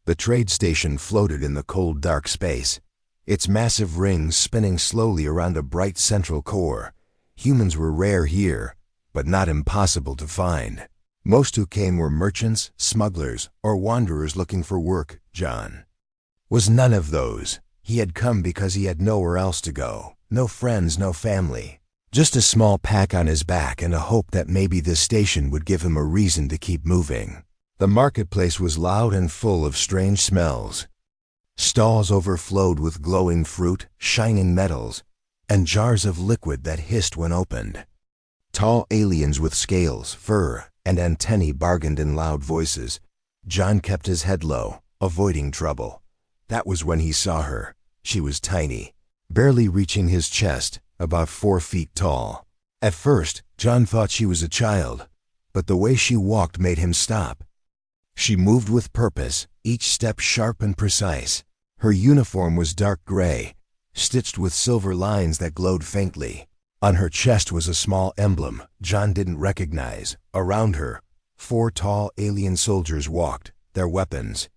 The trade station floated in the cold, dark space, its massive rings spinning slowly around a bright central core. Humans were rare here, but not impossible to find. Most who came were merchants, smugglers, or wanderers looking for work. John was none of those. He had come because he had nowhere else to go. No friends, no family. Just a small pack on his back and a hope that maybe this station would give him a reason to keep moving. The marketplace was loud and full of strange smells. Stalls overflowed with glowing fruit, shining metals, and jars of liquid that hissed when opened. Tall aliens with scales, fur, and antennae bargained in loud voices. John kept his head low, avoiding trouble. That was when he saw her. She was tiny, barely reaching his chest, about 4 feet tall. At first, John thought she was a child, but the way she walked made him stop. She moved with purpose, each step sharp and precise. Her uniform was dark gray, stitched with silver lines that glowed faintly. On her chest was a small emblem John didn't recognize. Around her, 4 tall alien soldiers walked, their weapons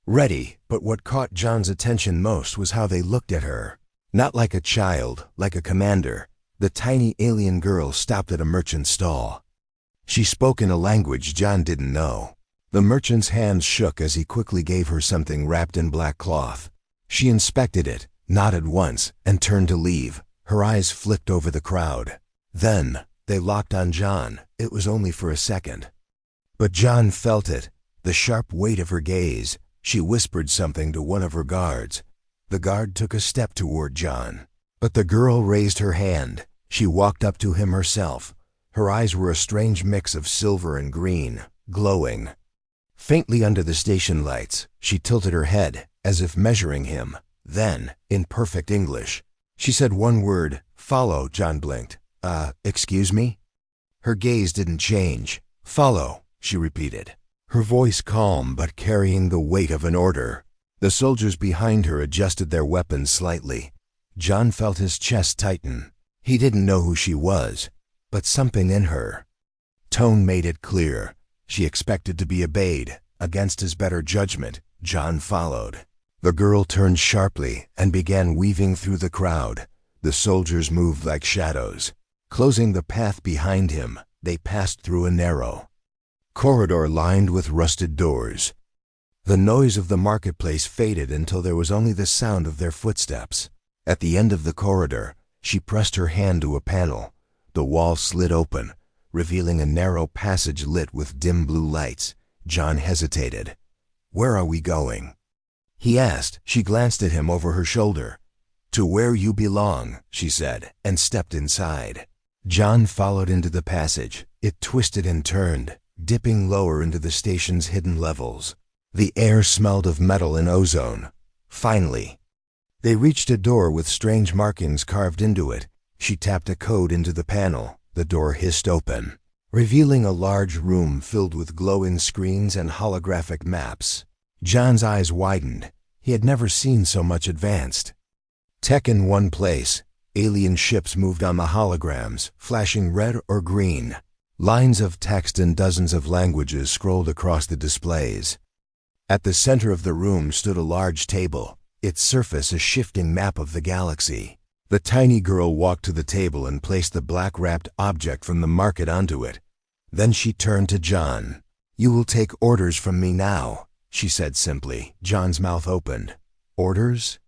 ready, but what caught John's attention most was how they looked at her. Not like a child, like a commander. The tiny alien girl stopped at a merchant's stall. She spoke in a language John didn't know. The merchant's hands shook as he quickly gave her something wrapped in black cloth. She inspected it, nodded once, and turned to leave. Her eyes flicked over the crowd. Then, they locked on John. It was only for a second. But John felt it, the sharp weight of her gaze. She whispered something to one of her guards. The guard took a step toward John. But the girl raised her hand. She walked up to him herself. Her eyes were a strange mix of silver and green, glowing faintly under the station lights. She tilted her head, as if measuring him. Then, in perfect English, she said one word, "Follow." John blinked. Excuse me?" Her gaze didn't change. "Follow," she repeated, her voice calm but carrying the weight of an order. The soldiers behind her adjusted their weapons slightly. John felt his chest tighten. He didn't know who she was, but something in her tone made it clear. She expected to be obeyed. Against his better judgment, John followed. The girl turned sharply and began weaving through the crowd. The soldiers moved like shadows. Closing the path behind him, they passed through a narrow corridor lined with rusted doors. The noise of the marketplace faded until there was only the sound of their footsteps. At the end of the corridor, she pressed her hand to a panel. The wall slid open, revealing a narrow passage lit with dim blue lights. John hesitated. "Where are we going?" he asked. She glanced at him over her shoulder. "To where you belong," she said, and stepped inside. John followed into the passage. It twisted and turned, dipping lower into the station's hidden levels. The air smelled of metal and ozone. Finally, they reached a door with strange markings carved into it. She tapped a code into the panel. The door hissed open, revealing a large room filled with glowing screens and holographic maps. John's eyes widened. He had never seen so much advanced tech in one place. Alien ships moved on the holograms, flashing red or green. Lines of text in dozens of languages scrolled across the displays. At the center of the room stood a large table, its surface a shifting map of the galaxy. The tiny girl walked to the table and placed the black-wrapped object from the market onto it. Then she turned to John. "You will take orders from me now," she said simply. John's mouth opened. "Orders?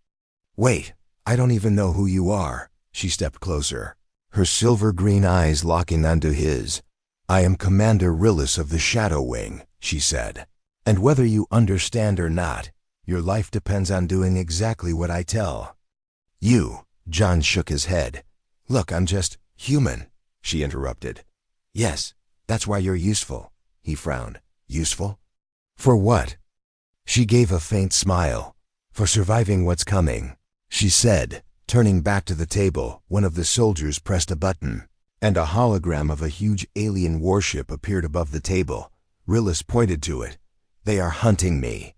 Wait, I don't even know who you are." She stepped closer, her silver-green eyes locking onto his. "I am Commander Rillis of the Shadow Wing," she said. "And whether you understand or not, your life depends on doing exactly what I tell you." John shook his head. "Look, I'm just human," she interrupted. "Yes, that's why you're useful." He frowned. "Useful? For what?" She gave a faint smile. "For surviving what's coming," she said. Turning back to the table, one of the soldiers pressed a button, and a hologram of a huge alien warship appeared above the table. Rillis pointed to it. "They are hunting me.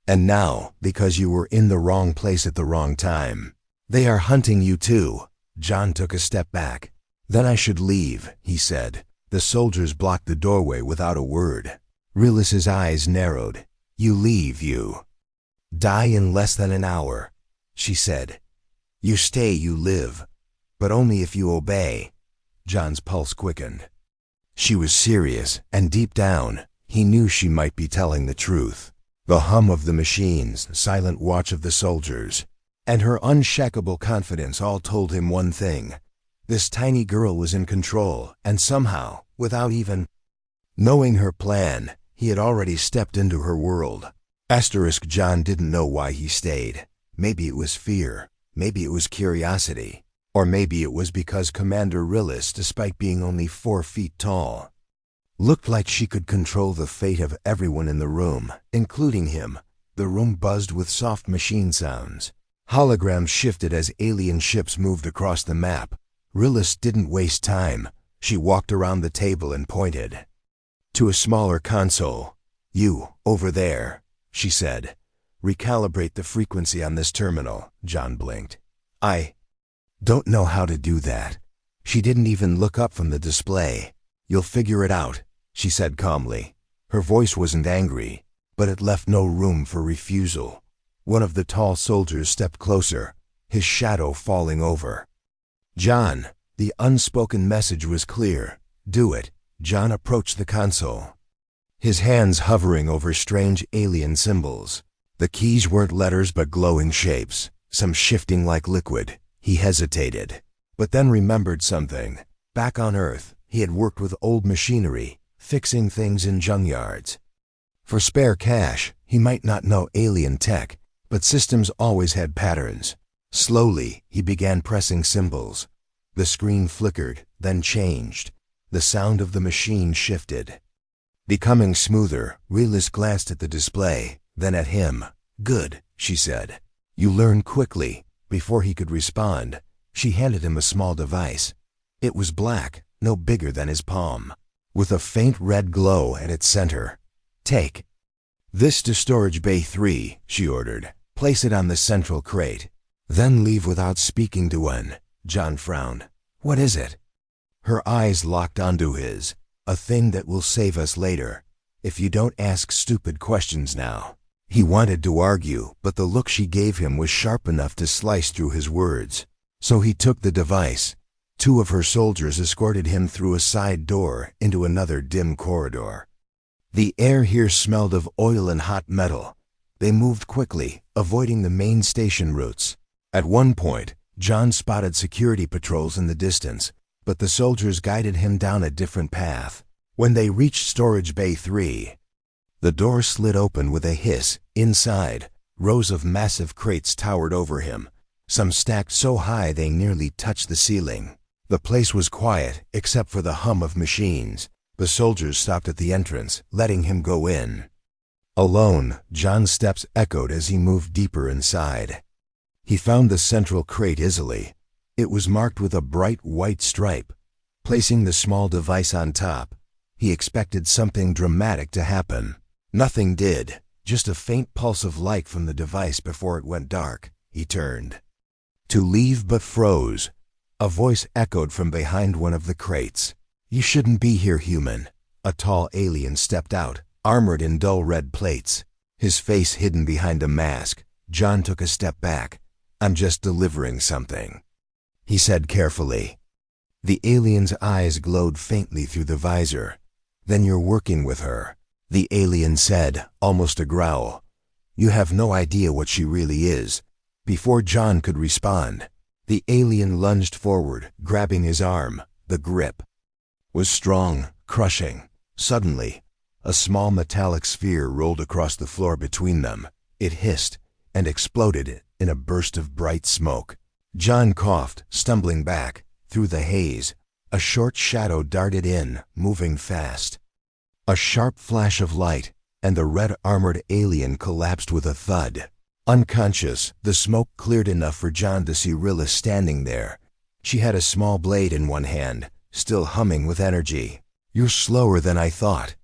And now, because you were in the wrong place at the wrong time, they are hunting you too." John took a step back. "Then I should leave," he said. The soldiers blocked the doorway without a word. Rillis's eyes narrowed. "You leave, you. Die in less than an hour, she said. You stay, you live, but only if you obey. John's pulse quickened. She was serious, and deep down, he knew she might be telling the truth. The hum of the machines, silent watch of the soldiers, and her unshakable confidence all told him one thing. This tiny girl was in control, and somehow, without even knowing her plan, he had already stepped into her world. John didn't know why he stayed. Maybe it was fear, maybe it was curiosity, or maybe it was because Commander Rillis, despite being only 4 feet tall, looked like she could control the fate of everyone in the room, including him. The room buzzed with soft machine sounds. Holograms shifted as alien ships moved across the map. Rillis didn't waste time. She walked around the table and pointed to a smaller console. You, over there, she said. Recalibrate the frequency on this terminal. John blinked. I don't know how to do that. She didn't even look up from the display. You'll figure it out, she said calmly. Her voice wasn't angry, but it left no room for refusal. One of the tall soldiers stepped closer, his shadow falling over John. The unspoken message was clear. Do it. John approached the console, his hands hovering over strange alien symbols. The keys weren't letters but glowing shapes, some shifting like liquid. He hesitated, but then remembered something. Back on Earth, he had worked with old machinery, fixing things in junkyards. For spare cash, he might not know alien tech, but systems always had patterns. Slowly, he began pressing symbols. The screen flickered, then changed. The sound of the machine shifted, becoming smoother. Rillis glanced at the display, then at him. Good, she said. You learn quickly. Before he could respond, she handed him a small device. It was black, no bigger than his palm, with a faint red glow at its center. Take this to storage bay 3, she ordered. Place it on the central crate. Then leave without speaking to one. John frowned. What is it? Her eyes locked onto his. A thing that will save us later, if you don't ask stupid questions now. He wanted to argue, but the look she gave him was sharp enough to slice through his words. So he took the device. 2 of her soldiers escorted him through a side door into another dim corridor. The air here smelled of oil and hot metal. They moved quickly, avoiding the main station routes. At one point, John spotted security patrols in the distance, but the soldiers guided him down a different path. When they reached storage bay 3, the door slid open with a hiss. Inside, rows of massive crates towered over him, some stacked so high they nearly touched the ceiling. The place was quiet, except for the hum of machines. The soldiers stopped at the entrance, letting him go in. Alone, John's steps echoed as he moved deeper inside. He found the central crate easily. It was marked with a bright white stripe. Placing the small device on top, he expected something dramatic to happen. Nothing did, just a faint pulse of light from the device before it went dark. He turned to leave but froze. A voice echoed from behind one of the crates. You shouldn't be here, human. A tall alien stepped out, armored in dull red plates, his face hidden behind a mask. John took a step back. I'm just delivering something, he said carefully. The alien's eyes glowed faintly through the visor. Then you're working with her, the alien said, almost a growl. You have no idea what she really is. Before John could respond, the alien lunged forward, grabbing his arm. The grip was strong, crushing. Suddenly, a small metallic sphere rolled across the floor between them. It hissed and exploded in a burst of bright smoke. John coughed, stumbling back. Through the haze, a short shadow darted in, moving fast. A sharp flash of light, and the red-armored alien collapsed with a thud. Unconscious, the smoke cleared enough for John to see Rillis standing there. She had a small blade in one hand, still humming with energy. You're slower than I thought,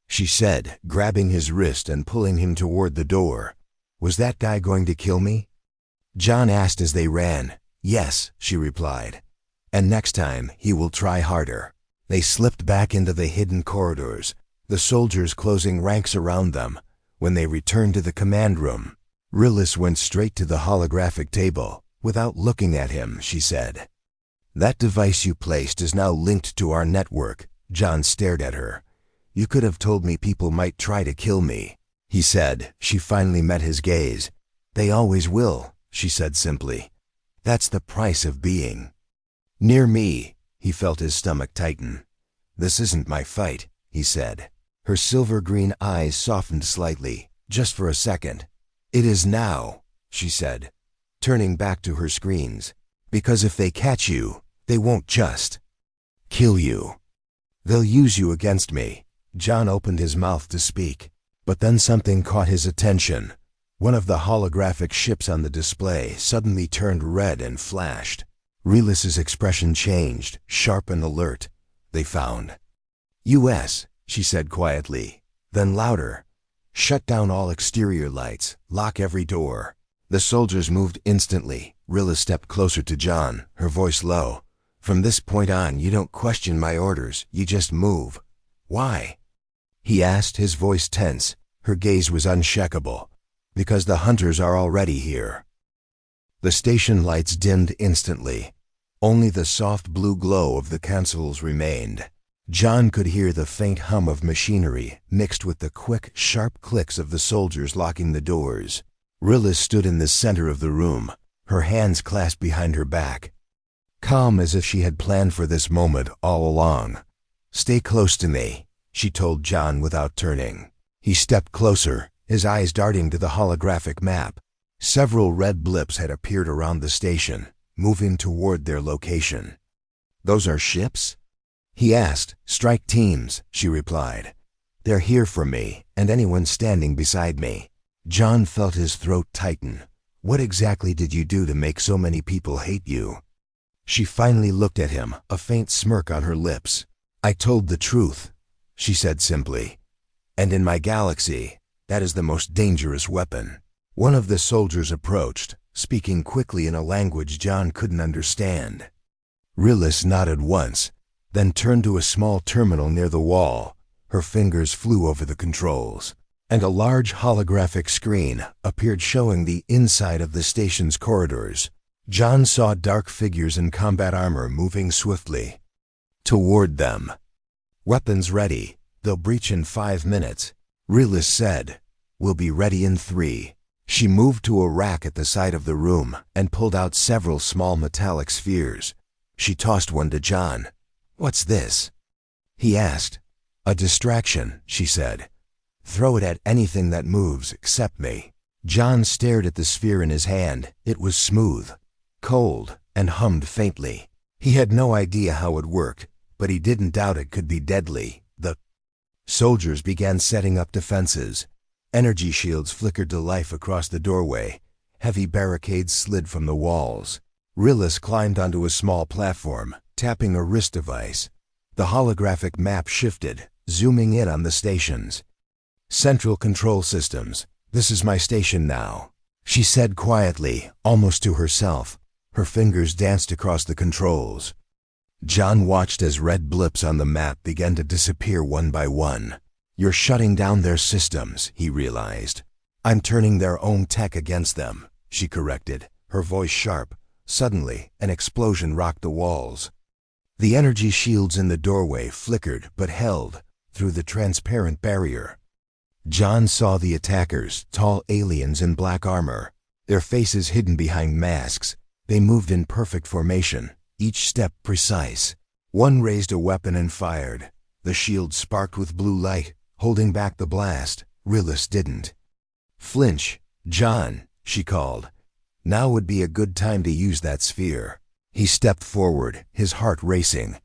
she said, grabbing his wrist and pulling him toward the door. Was that guy going to kill me? John asked as they ran. Yes, she replied. And next time, he will try harder. They slipped back into the hidden corridors, the soldiers closing ranks around them. When they returned to the command room, Rillis went straight to the holographic table. Without looking at him, she said, "That device you placed is now linked to our network." John stared at her. "You could have told me people might try to kill me," he said. She finally met his gaze. "They always will," she said simply. "That's the price of being near me." He felt his stomach tighten. "This isn't my fight," he said. Her silver-green eyes softened slightly, just for a second. "It is now," she said, turning back to her screens. "Because if they catch you, they won't just kill you. They'll use you against me." John opened his mouth to speak, but then something caught his attention. One of the holographic ships on the display suddenly turned red and flashed. Relis's expression changed, sharp and alert. "They found US," she said quietly, then louder. "Shut down all exterior lights, lock every door." The soldiers moved instantly. Rilis stepped closer to John, her voice low. "From this point on, you don't question my orders, you just move." "Why?" he asked, his voice tense. Her gaze was unshakable. "Because the hunters are already here." The station lights dimmed instantly. Only the soft blue glow of the consoles remained. John could hear the faint hum of machinery mixed with the quick, sharp clicks of the soldiers locking the doors. Rilis stood in the center of the room, her hands clasped behind her back, calm as if she had planned for this moment all along. "Stay close to me," she told John without turning. He stepped closer, his eyes darting to the holographic map. Several red blips had appeared around the station, moving toward their location. "Those are ships?" he asked. "Strike teams," she replied. "They're here for me and anyone standing beside me." John felt his throat tighten. "What exactly did you do to make so many people hate you?" She finally looked at him, a faint smirk on her lips. "I told the truth," she said simply. "And in my galaxy, that is the most dangerous weapon." One of the soldiers approached, speaking quickly in a language John couldn't understand. Rilis nodded once, then turned to a small terminal near the wall. Her fingers flew over the controls, and a large holographic screen appeared showing the inside of the station's corridors. John saw dark figures in combat armor moving swiftly toward them. "Weapons ready. They'll breach in 5 minutes," Rilis said. "We'll be ready in 3. She moved to a rack at the side of the room and pulled out several small metallic spheres. She tossed one to John. "What's this?" he asked. "A distraction," she said. "Throw it at anything that moves except me." John stared at the sphere in his hand. It was smooth, cold, and hummed faintly. He had no idea how it worked, but he didn't doubt it could be deadly. The soldiers began setting up defenses. Energy shields flickered to life across the doorway. Heavy barricades slid from the walls. Rilis climbed onto a small platform, tapping a wrist device. The holographic map shifted, zooming in on the stations. "Central control systems. This is my station now," she said quietly, almost to herself. Her fingers danced across the controls. John watched as red blips on the map began to disappear one by one. "You're shutting down their systems," he realized. "I'm turning their own tech against them," she corrected, her voice sharp. Suddenly, an explosion rocked the walls. The energy shields in the doorway flickered but held through the transparent barrier. John saw the attackers, tall aliens in black armor, their faces hidden behind masks. They moved in perfect formation, each step precise. One raised a weapon and fired. The shield sparked with blue light, holding back the blast. Rilis didn't flinch. "John," she called. "Now would be a good time to use that sphere." He stepped forward, his heart racing.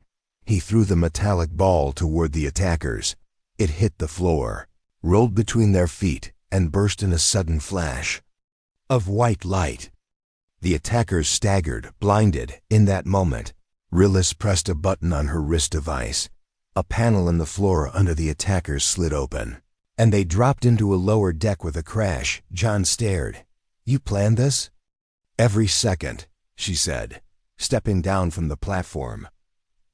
He threw the metallic ball toward the attackers. It hit the floor, rolled between their feet, and burst in a sudden flash of white light. The attackers staggered, blinded. In that moment, Rilis pressed a button on her wrist device. A panel in the floor under the attackers slid open, and they dropped into a lower deck with a crash. John stared. "You planned this?" "Every second," she said, stepping down from the platform.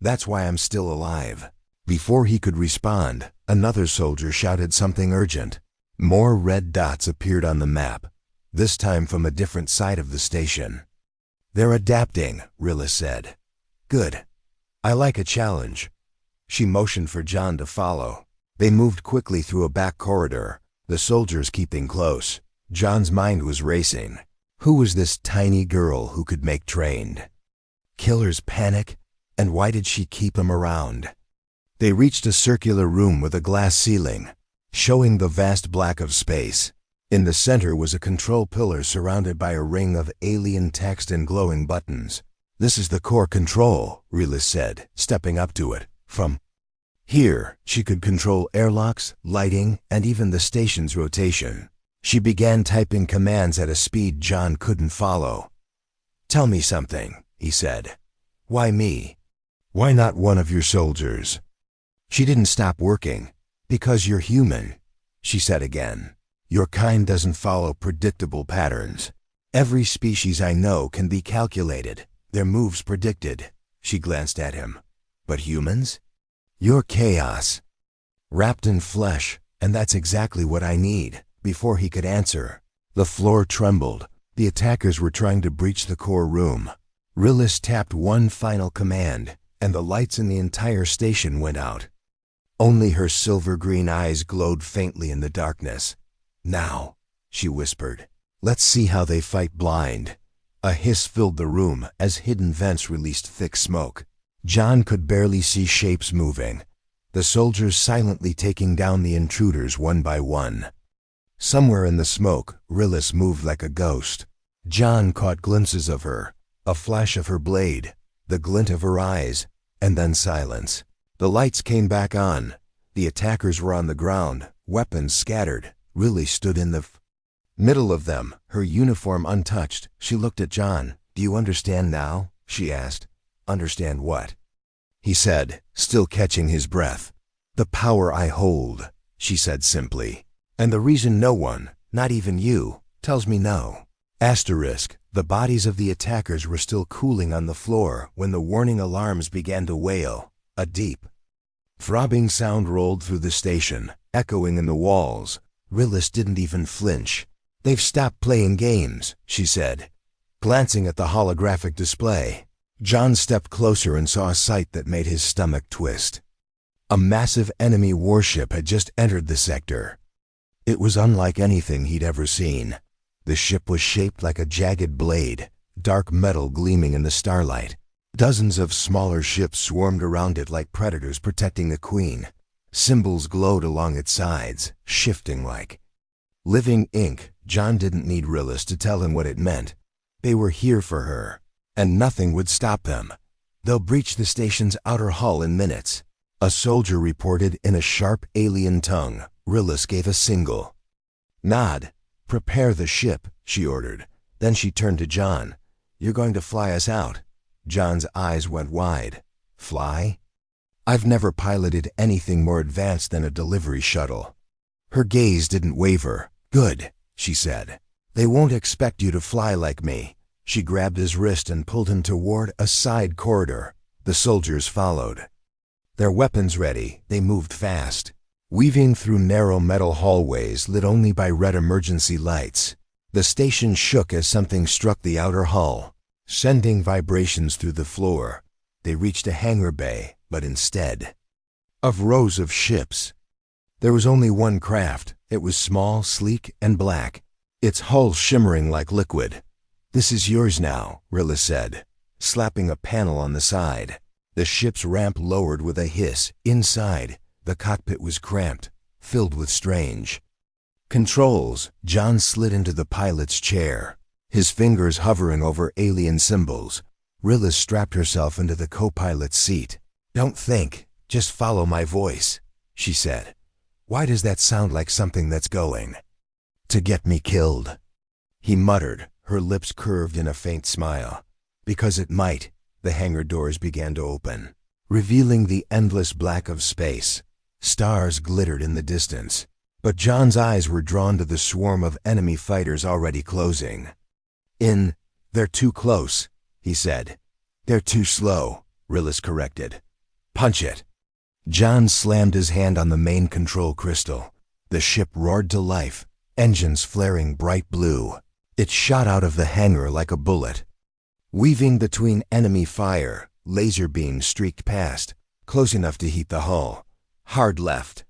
"That's why I'm still alive." Before he could respond, another soldier shouted something urgent. More red dots appeared on the map. this time from a different side of the station. "They're adapting," Rilla said. "Good. I like a challenge." She motioned for John to follow. They moved quickly through a back corridor, the soldiers keeping close. John's mind was racing. Who was this tiny girl who could make trained killers panic? And why did she keep him around? They reached a circular room with a glass ceiling, showing the vast black of space. In the center was a control pillar surrounded by a ring of alien text and glowing buttons. "This is the core control," Rilla said, stepping up to it. From here, she could control airlocks, lighting, and even the station's rotation. She began typing commands at a speed John couldn't follow. "Tell me something," he said. "Why me? Why not one of your soldiers?" She didn't stop working. "Because you're human," she said again. "Your kind doesn't follow predictable patterns. Every species I know can be calculated, their moves predicted." She glanced at him. "But humans? You're chaos, wrapped in flesh, and that's exactly what I need." Before he could answer, the floor trembled. The attackers were trying to breach the core room. Rillis tapped one final command, and the lights in the entire station went out. Only her silver-green eyes glowed faintly in the darkness. "Now," she whispered, "let's see how they fight blind." A hiss filled the room as hidden vents released thick smoke. John could barely see shapes moving, the soldiers silently taking down the intruders one by one. Somewhere in the smoke, Rillis moved like a ghost. John caught glimpses of her, a flash of her blade, the glint of her eyes, and then silence. The lights came back on. The attackers were on the ground, weapons scattered. Rillis stood in the middle of them, her uniform untouched. She looked at John. "Do you understand now?" she asked. "Understand what?" he said, still catching his breath. "The power I hold," she said simply. "And the reason no one, not even you, tells me no." Asterisk. The bodies of the attackers were still cooling on the floor when the warning alarms began to wail. A deep, throbbing sound rolled through the station, echoing in the walls. Rillis didn't even flinch. "They've stopped playing games," she said, glancing at the holographic display. John stepped closer and saw a sight that made his stomach twist. A massive enemy warship had just entered the sector. It was unlike anything he'd ever seen. The ship was shaped like a jagged blade, dark metal gleaming in the starlight. Dozens of smaller ships swarmed around it like predators protecting the queen. Symbols glowed along its sides, shifting like living ink. John didn't need Rillis to tell him what it meant. They were here for her, and nothing would stop them. "They'll breach the station's outer hull in minutes," a soldier reported in a sharp alien tongue. Rillis gave a single nod. "Prepare the ship," she ordered. Then she turned to John. "You're going to fly us out?" John's eyes went wide. "Fly? I've never piloted anything more advanced than a delivery shuttle." Her gaze didn't waver. "Good," she said. "They won't expect you to fly like me." She grabbed his wrist and pulled him toward a side corridor. The soldiers followed. Their weapons ready, they moved fast, weaving through narrow metal hallways lit only by red emergency lights. The station shook as something struck the outer hull, sending vibrations through the floor. They reached a hangar bay, but instead of rows of ships, there was only one craft. It was small, sleek, and black, its hull shimmering like liquid. "This is yours now," Rilla said, slapping a panel on the side. The ship's ramp lowered with a hiss. Inside, the cockpit was cramped, filled with strange controls. John slid into the pilot's chair, his fingers hovering over alien symbols. Rilla strapped herself into the co-pilot's seat. "Don't think, just follow my voice," she said. "Why does that sound like something that's going to get me killed?" He muttered, her lips curved in a faint smile. "Because it might." The hangar doors began to open, revealing the endless black of space. Stars glittered in the distance, but John's eyes were drawn to the swarm of enemy fighters already closing in. "They're too close," he said. "They're too slow," Rillis corrected. "Punch it." John slammed his hand on the main control crystal. The ship roared to life, engines flaring bright blue. It shot out of the hangar like a bullet. Weaving between enemy fire, laser beams streaked past, close enough to heat the hull. Hard left.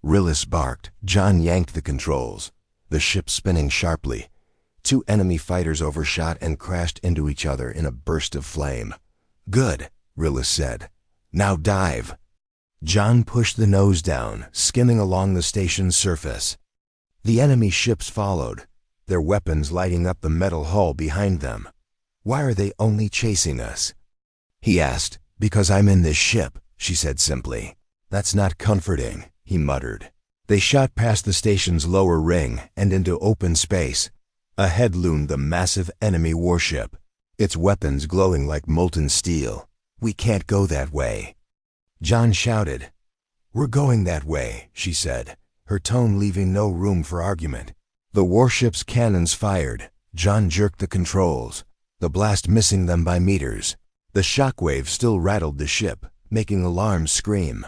Rillis barked. John yanked the controls, the ship spinning sharply. 2 enemy fighters overshot and crashed into each other in a burst of flame. Good, Rillis said. Now dive. John pushed the nose down, skimming along the station's surface. The enemy ships followed, their weapons lighting up the metal hull behind them. Why are they only chasing us? He asked. Because I'm in this ship, she said simply. That's not comforting, he muttered. They shot past the station's lower ring and into open space. Ahead loomed the massive enemy warship, its weapons glowing like molten steel. We can't go that way. John shouted. We're going that way, she said, her tone leaving no room for argument. The warship's cannons fired. John jerked the controls, the blast missing them by meters. The shockwave still rattled the ship, making alarms scream.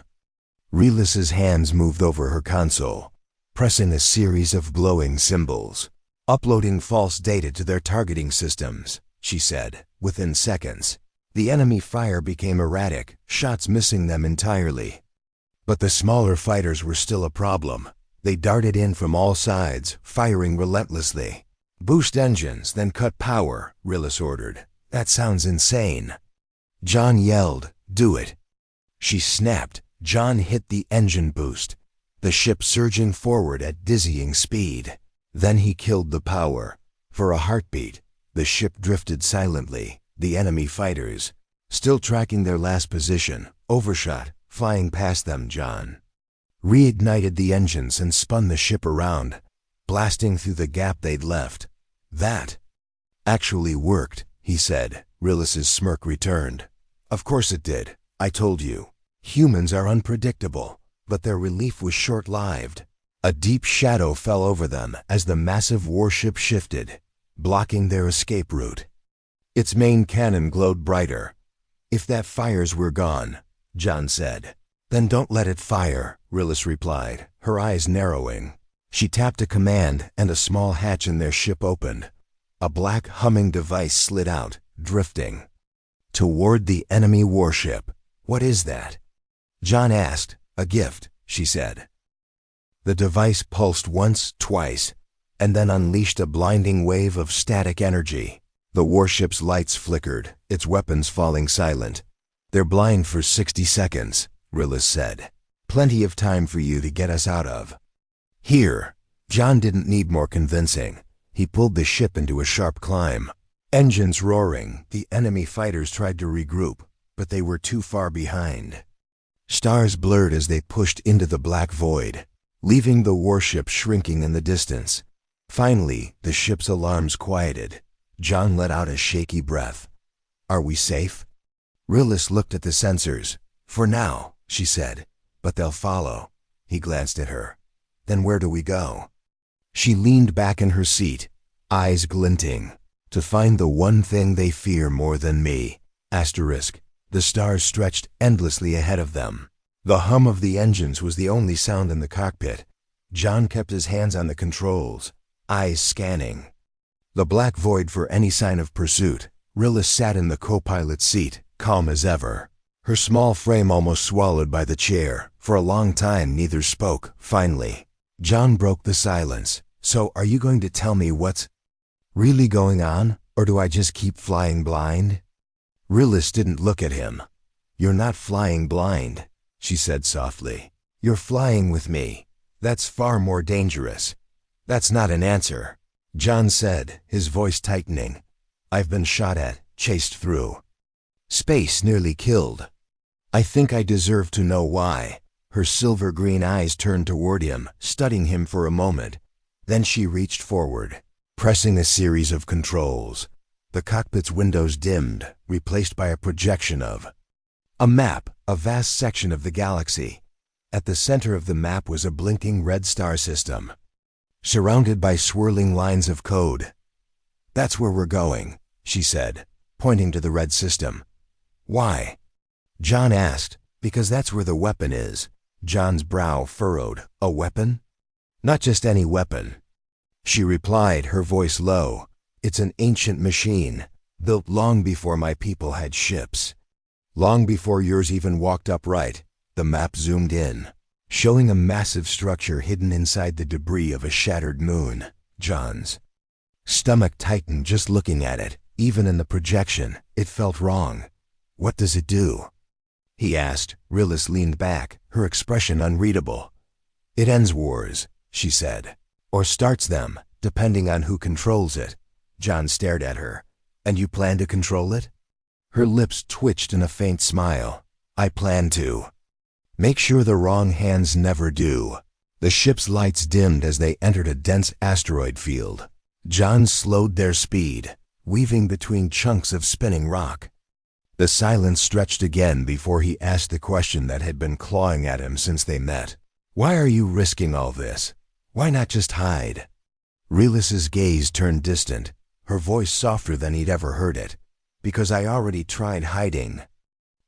Rillis's hands moved over her console, pressing a series of glowing symbols. Uploading false data to their targeting systems, she said, within seconds. The enemy fire became erratic, shots missing them entirely. But the smaller fighters were still a problem. They darted in from all sides, firing relentlessly. Boost engines, then cut power, Rillis ordered. That sounds insane. John yelled, do it. She snapped. John hit the engine boost, the ship surging forward at dizzying speed. Then he killed the power. For a heartbeat, the ship drifted silently. The enemy fighters, still tracking their last position, overshot, flying past them. John reignited the engines and spun the ship around, blasting through the gap they'd left. That actually worked, he said. Rillis's smirk returned. Of course it did. I told you. Humans are unpredictable, but their relief was short-lived. A deep shadow fell over them as the massive warship shifted, blocking their escape route. Its main cannon glowed brighter. If that fires were gone, John said. Then don't let it fire, Rillis replied, her eyes narrowing. She tapped a command and a small hatch in their ship opened. A black humming device slid out, drifting toward the enemy warship. What is that? John asked. A gift, she said. The device pulsed once, twice, and then unleashed a blinding wave of static energy. The warship's lights flickered, its weapons falling silent. They're blind for 60 seconds, Rillis said. Plenty of time for you to get us out of here. John didn't need more convincing. He pulled the ship into a sharp climb. Engines roaring, the enemy fighters tried to regroup, but they were too far behind. Stars blurred as they pushed into the black void, leaving the warship shrinking in the distance. Finally, the ship's alarms quieted. John let out a shaky breath. Are we safe? Rillis looked at the sensors. For now, she said, but they'll follow. He glanced at her. Then where do we go? She leaned back in her seat, eyes glinting. To find the one thing they fear more than me. Asterisk. The stars stretched endlessly ahead of them. The hum of the engines was the only sound in the cockpit. John kept his hands on the controls, eyes scanning the black void for any sign of pursuit. Rillis sat in the co-pilot's seat, calm as ever, her small frame almost swallowed by the chair. For a long time neither spoke. Finally, John broke the silence. So are you going to tell me what's really going on, or do I just keep flying blind? Rillis didn't look at him. You're not flying blind, she said softly. You're flying with me. That's far more dangerous. That's not an answer, John said, his voice tightening. I've been shot at, chased through space, nearly killed. I think I deserve to know why. Her silver-green eyes turned toward him, studying him for a moment. Then she reached forward, pressing a series of controls. The cockpit's windows dimmed, replaced by a projection of a map, a vast section of the galaxy. At the center of the map was a blinking red star system, surrounded by swirling lines of code. That's where we're going, she said, pointing to the red system. Why? John asked. Because that's where the weapon is. John's brow furrowed. A weapon? Not just any weapon. She replied, her voice low. "It's an ancient machine, built long before my people had ships. Long before yours even walked upright." The map zoomed in, showing a massive structure hidden inside the debris of a shattered moon. John's stomach tightened just looking at it. Even in the projection, it felt wrong. "What does it do?" he asked. Rilis leaned back, her expression unreadable. "It ends wars," she said. "Or starts them, depending on who controls it." John stared at her. "And you plan to control it?" Her lips twitched in a faint smile. "I plan to. Make sure the wrong hands never do." The ship's lights dimmed as they entered a dense asteroid field. John slowed their speed, weaving between chunks of spinning rock. The silence stretched again before he asked the question that had been clawing at him since they met. "Why are you risking all this? Why not just hide?" Rilis's gaze turned distant, her voice softer than he'd ever heard it. "Because I already tried hiding.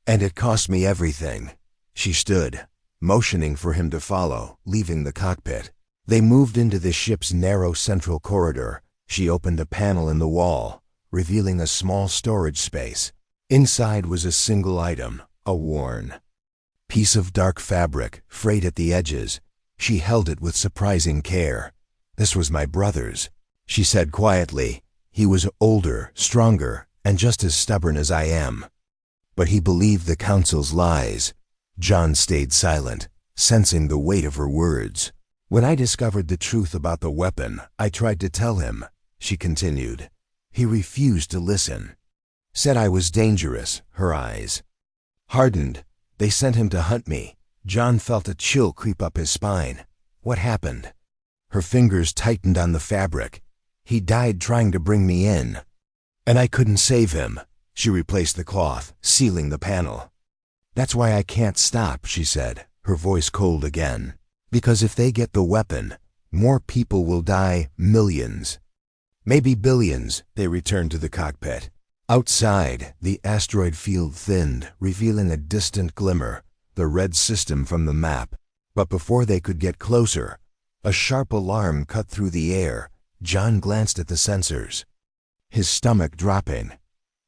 And it cost me everything." She stood, motioning for him to follow, leaving the cockpit. They moved into the ship's narrow central corridor. She opened a panel in the wall, revealing a small storage space. Inside was a single item, a worn piece of dark fabric, frayed at the edges. She held it with surprising care. "This was my brother's," she said quietly. "He was older, stronger, and just as stubborn as I am. But he believed the Council's lies." John stayed silent, sensing the weight of her words. "When I discovered the truth about the weapon, I tried to tell him," she continued. "He refused to listen. Said I was dangerous." Her eyes hardened. "They sent him to hunt me." John felt a chill creep up his spine. "What happened?" Her fingers tightened on the fabric. "He died trying to bring me in. And I couldn't save him." She replaced the cloth, sealing the panel. "That's why I can't stop," she said, her voice cold again. "Because if they get the weapon, more people will die, millions. Maybe billions." They returned to the cockpit. Outside, the asteroid field thinned, revealing a distant glimmer, the red system from the map. But before they could get closer, a sharp alarm cut through the air. John glanced at the sensors, his stomach dropping.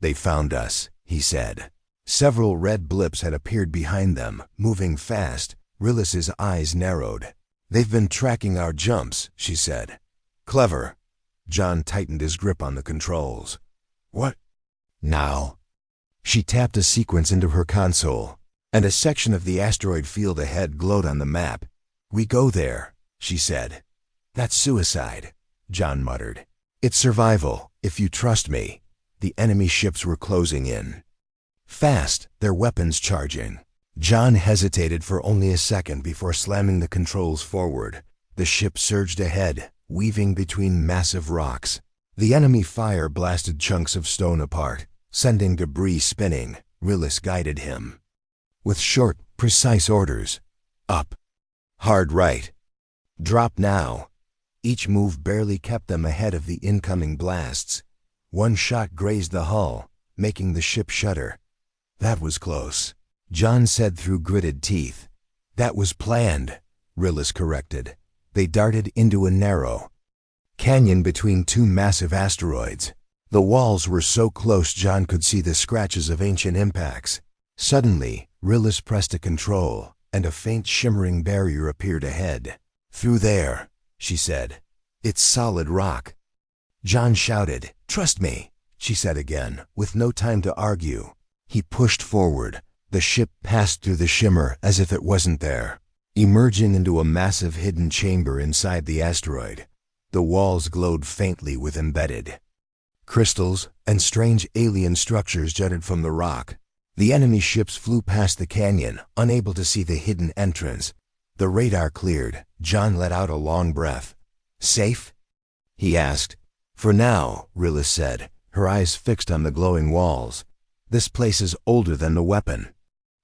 "They found us," he said. Several red blips had appeared behind them, moving fast. Rilis's eyes narrowed. "They've been tracking our jumps," she said. "Clever." John tightened his grip on the controls. "What now?" She tapped a sequence into her console, and a section of the asteroid field ahead glowed on the map. "We go there," she said. "That's suicide," John muttered. "It's survival, if you trust me." The enemy ships were closing in. Fast, their weapons charging. John hesitated for only a second before slamming the controls forward. The ship surged ahead, weaving between massive rocks. The enemy fire blasted chunks of stone apart, sending debris spinning. Rilis guided him with short, precise orders. Up. Hard right. Drop now. Each move barely kept them ahead of the incoming blasts. One shot grazed the hull, making the ship shudder. "That was close," John said through gritted teeth. "That was planned," Rilis corrected. They darted into a narrow canyon between two massive asteroids. The walls were so close John could see the scratches of ancient impacts. Suddenly, Rilis pressed a control, and a faint shimmering barrier appeared ahead. "Through there," she said. "It's solid rock." John shouted. "Trust me," she said again, with no time to argue. He pushed forward. The ship passed through the shimmer as if it wasn't there, emerging into a massive hidden chamber inside the asteroid. The walls glowed faintly with embedded crystals, and strange alien structures jutted from the rock. The enemy ships flew past the canyon, unable to see the hidden entrance. The radar cleared. John let out a long breath. "Safe?" he asked. "For now," Rilis said, her eyes fixed on the glowing walls. "This place is older than the weapon,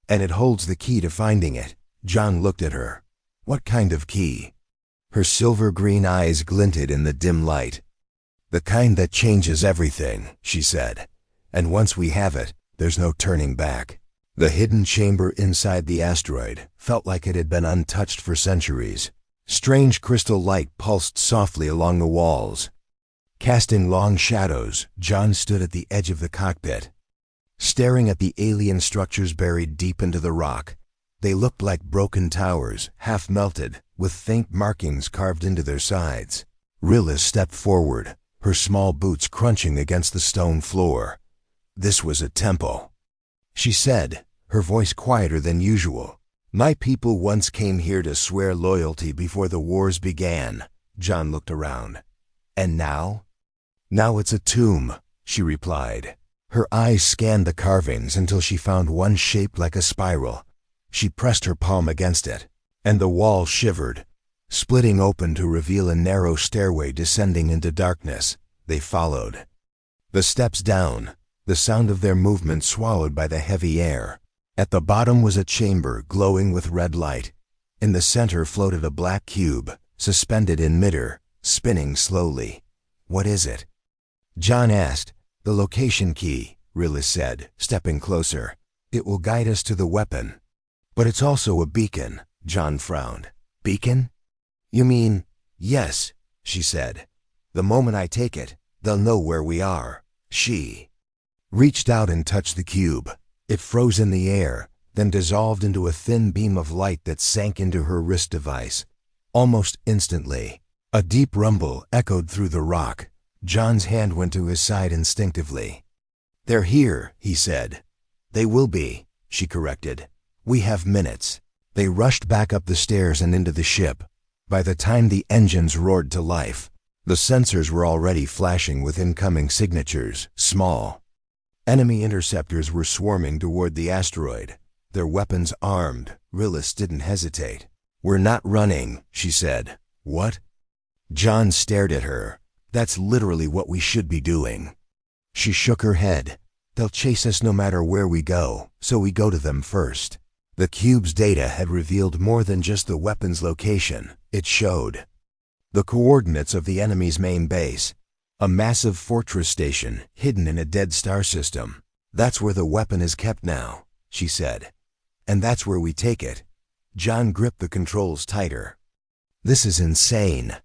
and it holds the key to finding it." John looked at her. "What kind of key?" Her silver-green eyes glinted in the dim light. "The kind that changes everything," she said. "And once we have it, there's no turning back." The hidden chamber inside the asteroid felt like it had been untouched for centuries. Strange crystal light pulsed softly along the walls. Casting long shadows, John stood at the edge of the cockpit, staring at the alien structures buried deep into the rock. They looked like broken towers, half melted, with faint markings carved into their sides. Rilla stepped forward, her small boots crunching against the stone floor. "This was a temple," she said, her voice quieter than usual. "My people once came here to swear loyalty before the wars began." John looked around. "And now?" "Now it's a tomb," she replied. Her eyes scanned the carvings until she found one shaped like a spiral. She pressed her palm against it, and the wall shivered, splitting open to reveal a narrow stairway descending into darkness. They followed. The steps down, the sound of their movement swallowed by the heavy air. At the bottom was a chamber glowing with red light. In the center floated a black cube, suspended in midair, spinning slowly. "What is it?" John asked. "The location key," Rilla said, stepping closer. "It will guide us to the weapon." "But it's also a beacon," John frowned. "Beacon? You mean—" "Yes," she said. "The moment I take it, they'll know where we are." She reached out and touched the cube. It froze in the air, then dissolved into a thin beam of light that sank into her wrist device. Almost instantly, a deep rumble echoed through the rock. John's hand went to his side instinctively. "They're here," he said. "They will be," she corrected. "We have minutes." They rushed back up the stairs and into the ship. By the time the engines roared to life, the sensors were already flashing with incoming signatures, small. Enemy interceptors were swarming toward the asteroid, their weapons armed. Rillis didn't hesitate. "We're not running," she said. "What?" John stared at her. "That's literally what we should be doing." She shook her head. "They'll chase us no matter where we go, so we go to them first." The cube's data had revealed more than just the weapon's location. It showed the coordinates of the enemy's main base, a massive fortress station hidden in a dead star system. "That's where the weapon is kept now," she said. "And that's where we take it." John gripped the controls tighter. "This is insane."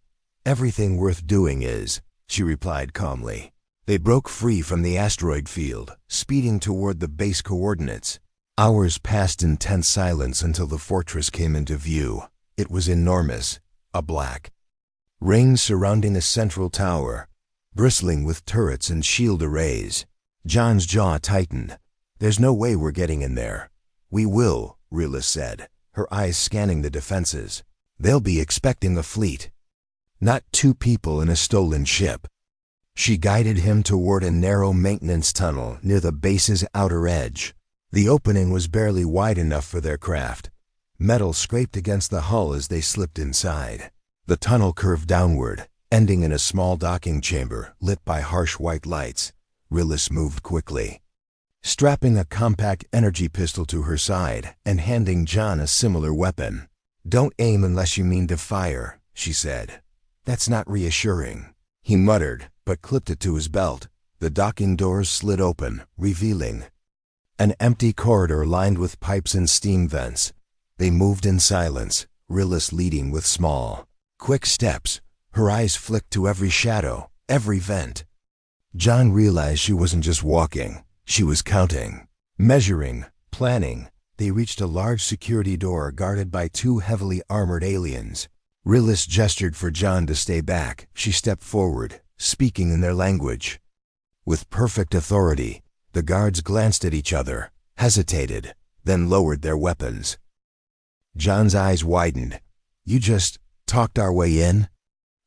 "Everything worth doing is," she replied calmly. They broke free from the asteroid field, speeding toward the base coordinates. Hours passed in tense silence until the fortress came into view. It was enormous, a black ring surrounding a central tower, bristling with turrets and shield arrays. John's jaw tightened. "There's no way we're getting in there." "We will," Rilla said, her eyes scanning the defenses. "They'll be expecting a fleet, not two people in a stolen ship." She guided him toward a narrow maintenance tunnel near the base's outer edge. The opening was barely wide enough for their craft. Metal scraped against the hull as they slipped inside. The tunnel curved downward, ending in a small docking chamber lit by harsh white lights. Rillis moved quickly, strapping a compact energy pistol to her side and handing John a similar weapon. "Don't aim unless you mean to fire," she said. "That's not reassuring." He muttered, but clipped it to his belt. The docking doors slid open, revealing an empty corridor lined with pipes and steam vents. They moved in silence, Rillis leading with small, quick steps. Her eyes flicked to every shadow, every vent. John realized she wasn't just walking. She was counting, measuring, planning. They reached a large security door guarded by two heavily armored aliens. Rillis gestured for John to stay back. She stepped forward, speaking in their language. With perfect authority, the guards glanced at each other, hesitated, then lowered their weapons. John's eyes widened. "You just talked our way in?"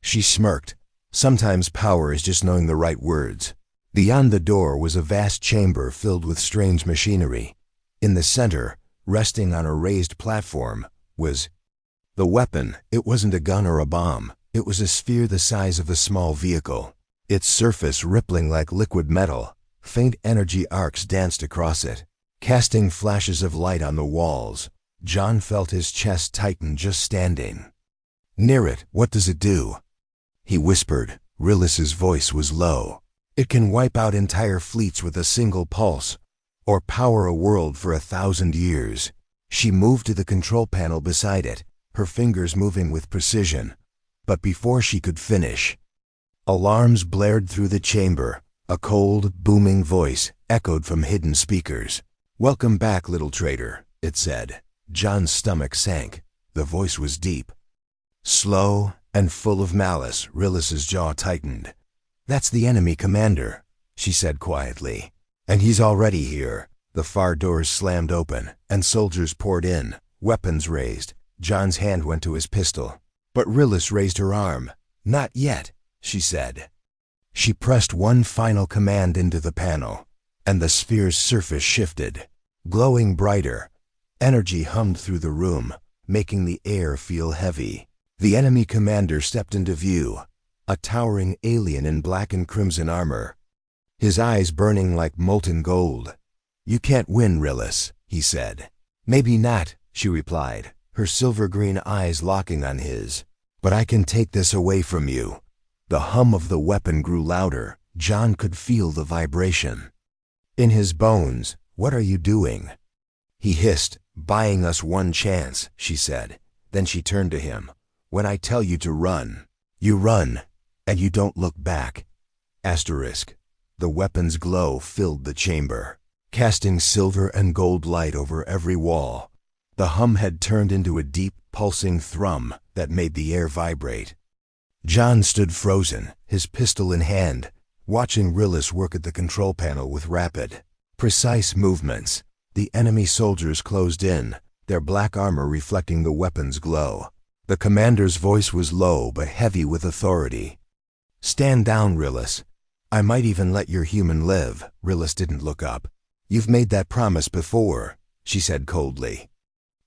She smirked. "Sometimes power is just knowing the right words." Beyond the door was a vast chamber filled with strange machinery. In the center, resting on a raised platform, was the weapon. It wasn't a gun or a bomb. It was a sphere the size of a small vehicle, its surface rippling like liquid metal. Faint energy arcs danced across it, casting flashes of light on the walls. John felt his chest tighten just standing near it. "What does it do?" he whispered. Rillis's voice was low. "It can wipe out entire fleets with a single pulse, or power a world for 1,000 years." She moved to the control panel beside it, her fingers moving with precision. But before she could finish, alarms blared through the chamber. A cold, booming voice echoed from hidden speakers. "Welcome back, little traitor," it said. John's stomach sank. The voice was deep, slow, and full of malice. Rilis's jaw tightened. "That's the enemy commander," she said quietly. "And he's already here." The far doors slammed open, and soldiers poured in, weapons raised. John's hand went to his pistol. But Rilis raised her arm. "Not yet," she said. She pressed one final command into the panel, and the sphere's surface shifted, glowing brighter. Energy hummed through the room, making the air feel heavy. The enemy commander stepped into view, a towering alien in black and crimson armor, his eyes burning like molten gold. "You can't win, Rilis," he said. "Maybe not," she replied, her silver-green eyes locking on his. "But I can take this away from you." The hum of the weapon grew louder. John could feel the vibration in his bones. "What are you doing?" he hissed. "Buying us one chance," she said. Then she turned to him. "When I tell you to run, you run, and you don't look back." Asterisk. The weapon's glow filled the chamber, casting silver and gold light over every wall. The hum had turned into a deep, pulsing thrum that made the air vibrate. John stood frozen, his pistol in hand, watching Rilis work at the control panel with rapid, precise movements. The enemy soldiers closed in, their black armor reflecting the weapon's glow. The commander's voice was low but heavy with authority. "Stand down, Rilis. I might even let your human live." Rilis didn't look up. "You've made that promise before," she said coldly.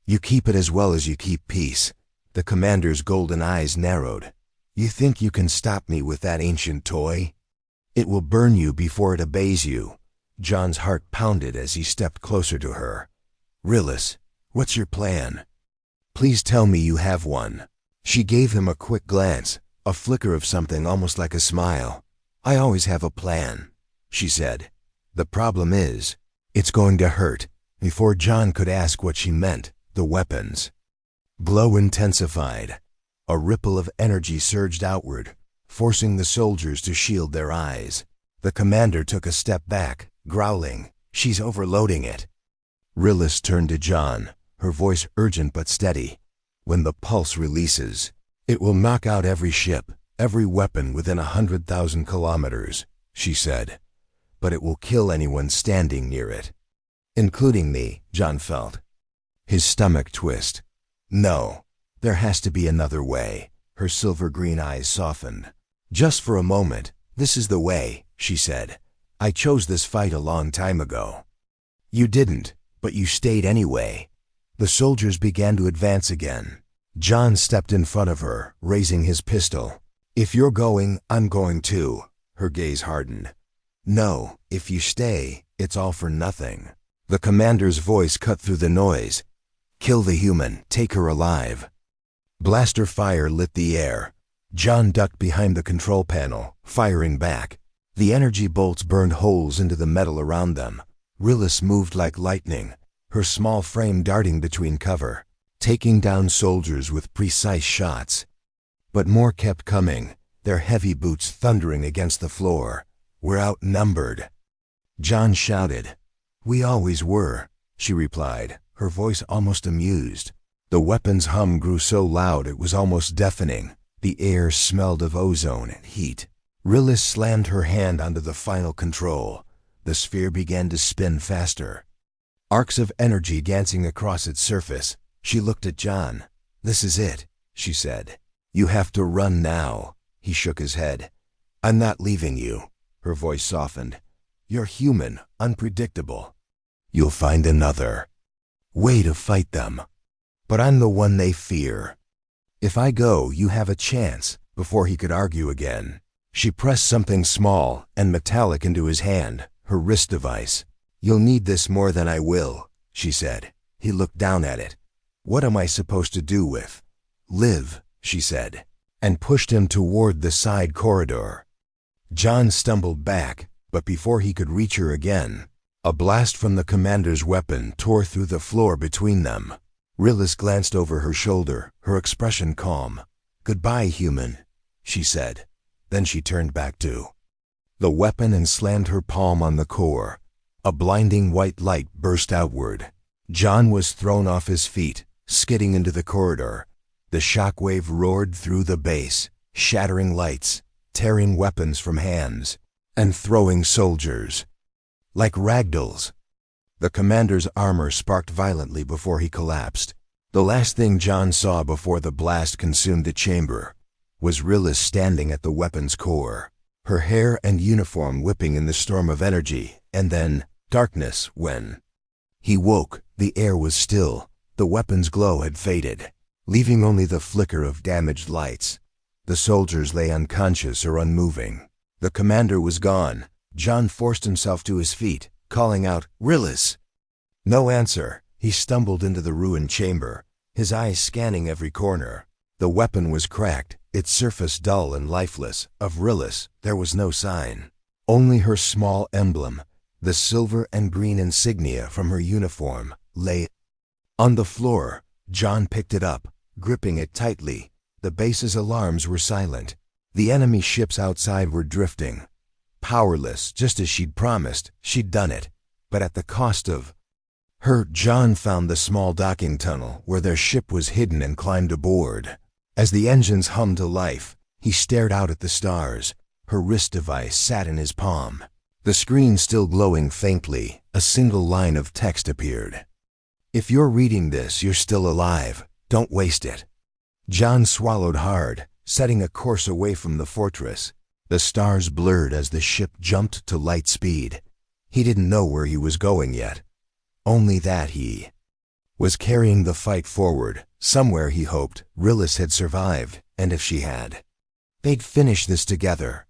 "You keep it as well as you keep peace." The commander's golden eyes narrowed. "You think you can stop me with that ancient toy? It will burn you before it obeys you." John's heart pounded as he stepped closer to her. "Rilis, what's your plan? Please tell me you have one." She gave him a quick glance, a flicker of something almost like a smile. "I always have a plan," she said. "The problem is, it's going to hurt." Before John could ask what she meant, the weapon's glow intensified. A ripple of energy surged outward, forcing the soldiers to shield their eyes. The commander took a step back, growling, "She's overloading it." Rilis turned to John, her voice urgent but steady. "When the pulse releases, it will knock out every ship, every weapon within 100,000 kilometers," she said. "But it will kill anyone standing near it." "Including me," John felt. His stomach twist. "No. There has to be another way." Her silver-green eyes softened. "Just for a moment, this is the way," she said. "I chose this fight a long time ago." "You didn't, but you stayed anyway." The soldiers began to advance again. John stepped in front of her, raising his pistol. "If you're going, I'm going too." Her gaze hardened. "No, if you stay, it's all for nothing." The commander's voice cut through the noise. "Kill the human, take her alive." Blaster fire lit the air. John ducked behind the control panel, firing back. The energy bolts burned holes into the metal around them. Rilis moved like lightning, her small frame darting between cover, taking down soldiers with precise shots. But more kept coming, their heavy boots thundering against the floor. "We're outnumbered." John shouted. "We always were," she replied, her voice almost amused. The weapon's hum grew so loud it was almost deafening. The air smelled of ozone and heat. Rilis slammed her hand onto the final control. The sphere began to spin faster, arcs of energy dancing across its surface. She looked at John. "This is it," she said. "You have to run now." He shook his head. "I'm not leaving you." Her voice softened. "You're human, unpredictable. You'll find another way to fight them. But I'm the one they fear. If I go, you have a chance." Before he could argue again, she pressed something small and metallic into his hand, her wrist device. "You'll need this more than I will," she said. He looked down at it. "What am I supposed to do with?" "Live," she said, and pushed him toward the side corridor. John stumbled back, but before he could reach her again, a blast from the commander's weapon tore through the floor between them. Rillis glanced over her shoulder, her expression calm. "Goodbye, human," she said. Then she turned back to the weapon and slammed her palm on the core. A blinding white light burst outward. John was thrown off his feet, skidding into the corridor. The shockwave roared through the base, shattering lights, tearing weapons from hands, and throwing soldiers like ragdolls. The commander's armor sparked violently before he collapsed. The last thing John saw before the blast consumed the chamber was Rillis standing at the weapon's core, her hair and uniform whipping in the storm of energy, and then darkness. When he woke, the air was still. The weapon's glow had faded, leaving only the flicker of damaged lights. The soldiers lay unconscious or unmoving. The commander was gone. John forced himself to his feet, calling out, "Rillis!" No answer. He stumbled into the ruined chamber, his eyes scanning every corner. The weapon was cracked, its surface dull and lifeless. Of Rillis, there was no sign. Only her small emblem, the silver and green insignia from her uniform, lay on the floor. John picked it up, gripping it tightly. The base's alarms were silent. The enemy ships outside were drifting. Powerless, just as she'd promised. She'd done it, but at the cost of her. John found the small docking tunnel where their ship was hidden and climbed aboard. As the engines hummed to life, he stared out at the stars. Her wrist device sat in his palm. The screen still glowing faintly, a single line of text appeared. "If you're reading this, you're still alive. Don't waste it." John swallowed hard, setting a course away from the fortress. The stars blurred as the ship jumped to light speed. He didn't know where he was going yet. Only that he was carrying the fight forward. Somewhere, he hoped, Rillis had survived, and if she had, they'd finish this together.